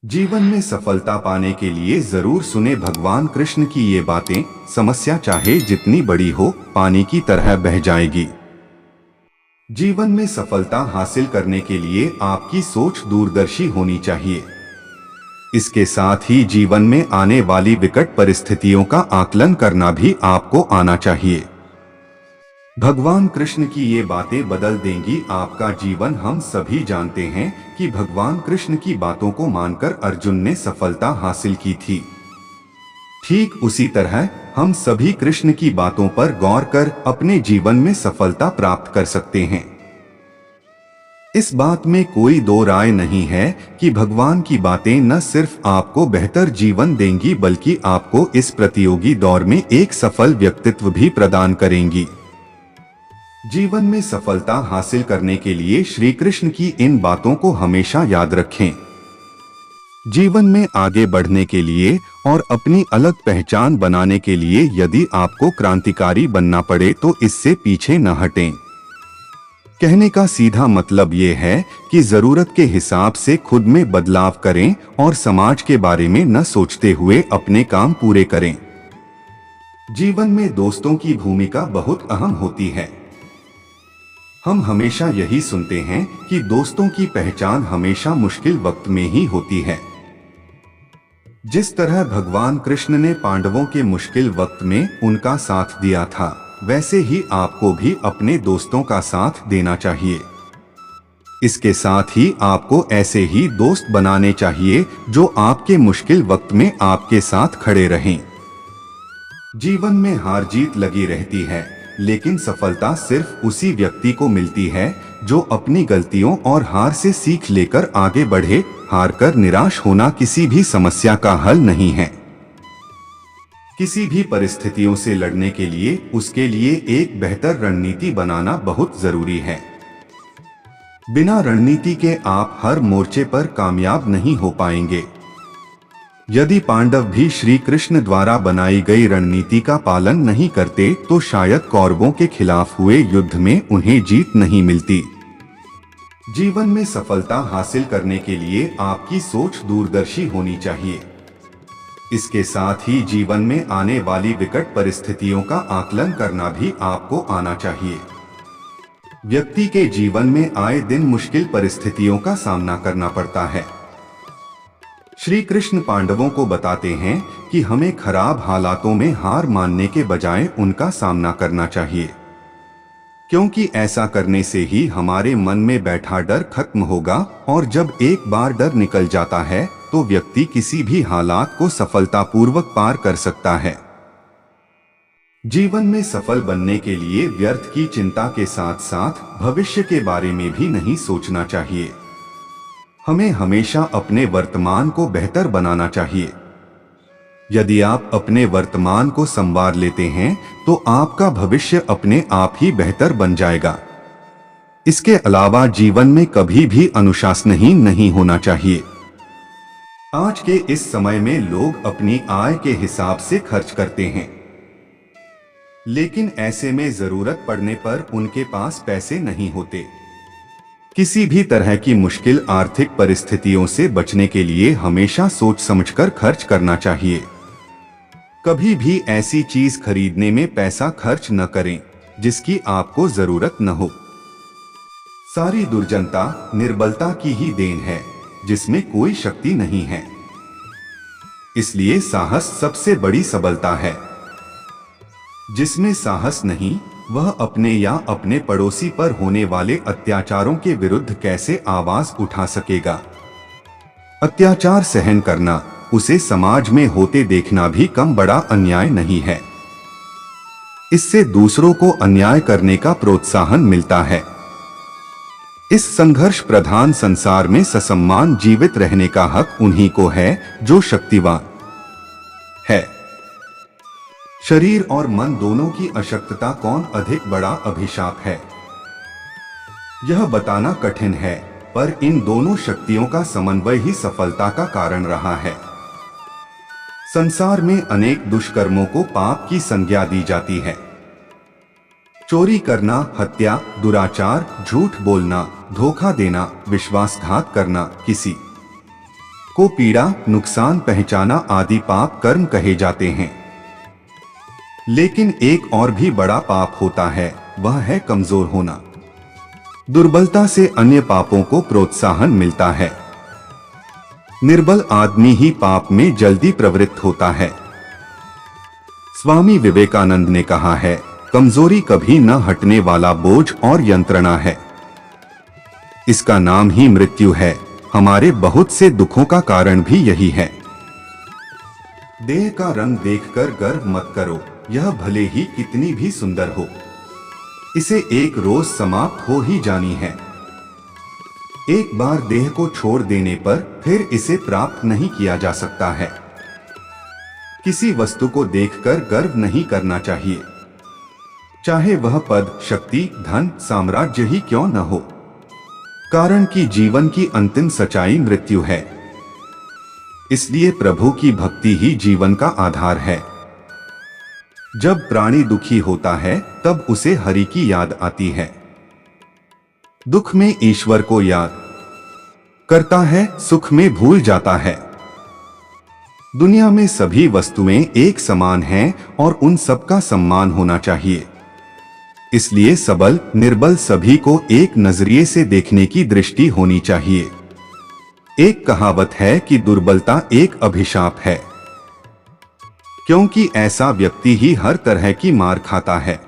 जीवन में सफलता पाने के लिए जरूर सुने भगवान कृष्ण की ये बातें। समस्या चाहे जितनी बड़ी हो, पानी की तरह बह जाएगी। जीवन में सफलता हासिल करने के लिए आपकी सोच दूरदर्शी होनी चाहिए। इसके साथ ही जीवन में आने वाली विकट परिस्थितियों का आकलन करना भी आपको आना चाहिए। भगवान कृष्ण की ये बातें बदल देंगी आपका जीवन। हम सभी जानते हैं कि भगवान कृष्ण की बातों को मानकर अर्जुन ने सफलता हासिल की थी। ठीक उसी तरह हम सभी कृष्ण की बातों पर गौर कर अपने जीवन में सफलता प्राप्त कर सकते हैं। इस बात में कोई दो राय नहीं है कि भगवान की बातें न सिर्फ आपको बेहतर जीवन देंगी बल्कि आपको इस प्रतियोगी दौर में एक सफल व्यक्तित्व भी प्रदान करेंगी। जीवन में सफलता हासिल करने के लिए श्री कृष्ण की इन बातों को हमेशा याद रखें। जीवन में आगे बढ़ने के लिए और अपनी अलग पहचान बनाने के लिए यदि आपको क्रांतिकारी बनना पड़े तो इससे पीछे न हटें। कहने का सीधा मतलब ये है कि जरूरत के हिसाब से खुद में बदलाव करें और समाज के बारे में न सोचते हुए अपने काम पूरे करें। जीवन में दोस्तों की भूमिका बहुत अहम होती है। हम हमेशा यही सुनते हैं कि दोस्तों की पहचान हमेशा मुश्किल वक्त में ही होती है। जिस तरह भगवान कृष्ण ने पांडवों के मुश्किल वक्त में उनका साथ दिया था, वैसे ही आपको भी अपने दोस्तों का साथ देना चाहिए। इसके साथ ही आपको ऐसे ही दोस्त बनाने चाहिए जो आपके मुश्किल वक्त में आपके साथ खड़े रहें। जीवन में हार जीत लगी रहती है, लेकिन सफलता सिर्फ उसी व्यक्ति को मिलती है जो अपनी गलतियों और हार से सीख लेकर आगे बढ़े। हार कर निराश होना किसी भी समस्या का हल नहीं है। किसी भी परिस्थितियों से लड़ने के लिए उसके लिए एक बेहतर रणनीति बनाना बहुत जरूरी है। बिना रणनीति के आप हर मोर्चे पर कामयाब नहीं हो पाएंगे। यदि पांडव भी श्री कृष्ण द्वारा बनाई गई रणनीति का पालन नहीं करते तो शायद कौरवों के खिलाफ हुए युद्ध में उन्हें जीत नहीं मिलती। जीवन में सफलता हासिल करने के लिए आपकी सोच दूरदर्शी होनी चाहिए। इसके साथ ही जीवन में आने वाली विकट परिस्थितियों का आकलन करना भी आपको आना चाहिए। व्यक्ति के जीवन में आए दिन मुश्किल परिस्थितियों का सामना करना पड़ता है। श्री कृष्ण पांडवों को बताते हैं कि हमें खराब हालातों में हार मानने के बजाय उनका सामना करना चाहिए, क्योंकि ऐसा करने से ही हमारे मन में बैठा डर खत्म होगा और जब एक बार डर निकल जाता है तो व्यक्ति किसी भी हालात को सफलतापूर्वक पार कर सकता है। जीवन में सफल बनने के लिए व्यर्थ की चिंता के साथ साथ भविष्य के बारे में भी नहीं सोचना चाहिए। हमें हमेशा अपने वर्तमान को बेहतर बनाना चाहिए। यदि आप अपने वर्तमान को संवार लेते हैं तो आपका भविष्य अपने आप ही बेहतर बन जाएगा। इसके अलावा जीवन में कभी भी अनुशासनहीन नहीं होना चाहिए। आज के इस समय में लोग अपनी आय के हिसाब से खर्च करते हैं, लेकिन ऐसे में जरूरत पड़ने पर उनके पास पैसे नहीं होते। किसी भी तरह की मुश्किल आर्थिक परिस्थितियों से बचने के लिए हमेशा सोच समझकर खर्च करना चाहिए। कभी भी ऐसी चीज खरीदने में पैसा खर्च न करें जिसकी आपको जरूरत न हो। सारी दुर्जनता निर्बलता की ही देन है, जिसमें कोई शक्ति नहीं है। इसलिए साहस सबसे बड़ी सबलता है। जिसमें साहस नहीं, वह अपने या अपने पड़ोसी पर होने वाले अत्याचारों के विरुद्ध कैसे आवाज उठा सकेगा। अत्याचार सहन करना, उसे समाज में होते देखना भी कम बड़ा अन्याय नहीं है। इससे दूसरों को अन्याय करने का प्रोत्साहन मिलता है। इस संघर्ष प्रधान संसार में ससम्मान जीवित रहने का हक उन्हीं को है जो शक्तिवान है। शरीर और मन दोनों की अशक्तता कौन अधिक बड़ा अभिशाप है, यह बताना कठिन है, पर इन दोनों शक्तियों का समन्वय ही सफलता का कारण रहा है। संसार में अनेक दुष्कर्मों को पाप की संज्ञा दी जाती है। चोरी करना, हत्या, दुराचार, झूठ बोलना, धोखा देना, विश्वासघात करना, किसी को पीड़ा, नुकसान पहुंचाना आदि पाप कर्म कहे जाते हैं। लेकिन एक और भी बड़ा पाप होता है, वह है कमजोर होना। दुर्बलता से अन्य पापों को प्रोत्साहन मिलता है। निर्बल आदमी ही पाप में जल्दी प्रवृत्त होता है। स्वामी विवेकानंद ने कहा है, कमजोरी कभी न हटने वाला बोझ और यंत्रणा है। इसका नाम ही मृत्यु है। हमारे बहुत से दुखों का कारण भी यही है। देह का रंग देखकर गर्व मत करो, यह भले ही कितनी भी सुंदर हो, इसे एक रोज समाप्त हो ही जानी है। एक बार देह को छोड़ देने पर फिर इसे प्राप्त नहीं किया जा सकता है। किसी वस्तु को देखकर गर्व नहीं करना चाहिए, चाहे वह पद, शक्ति, धन, साम्राज्य ही क्यों न हो, कारण कि जीवन की अंतिम सच्चाई मृत्यु है। इसलिए प्रभु की भक्ति ही जीवन का आधार है। जब प्राणी दुखी होता है तब उसे हरि की याद आती है। दुख में ईश्वर को याद करता है, सुख में भूल जाता है। दुनिया में सभी वस्तुएं एक समान हैं और उन सबका सम्मान होना चाहिए। इसलिए सबल, निर्बल सभी को एक नजरिए से देखने की दृष्टि होनी चाहिए। एक कहावत है कि दुर्बलता एक अभिशाप है, क्योंकि ऐसा व्यक्ति ही हर तरह की मार खाता है।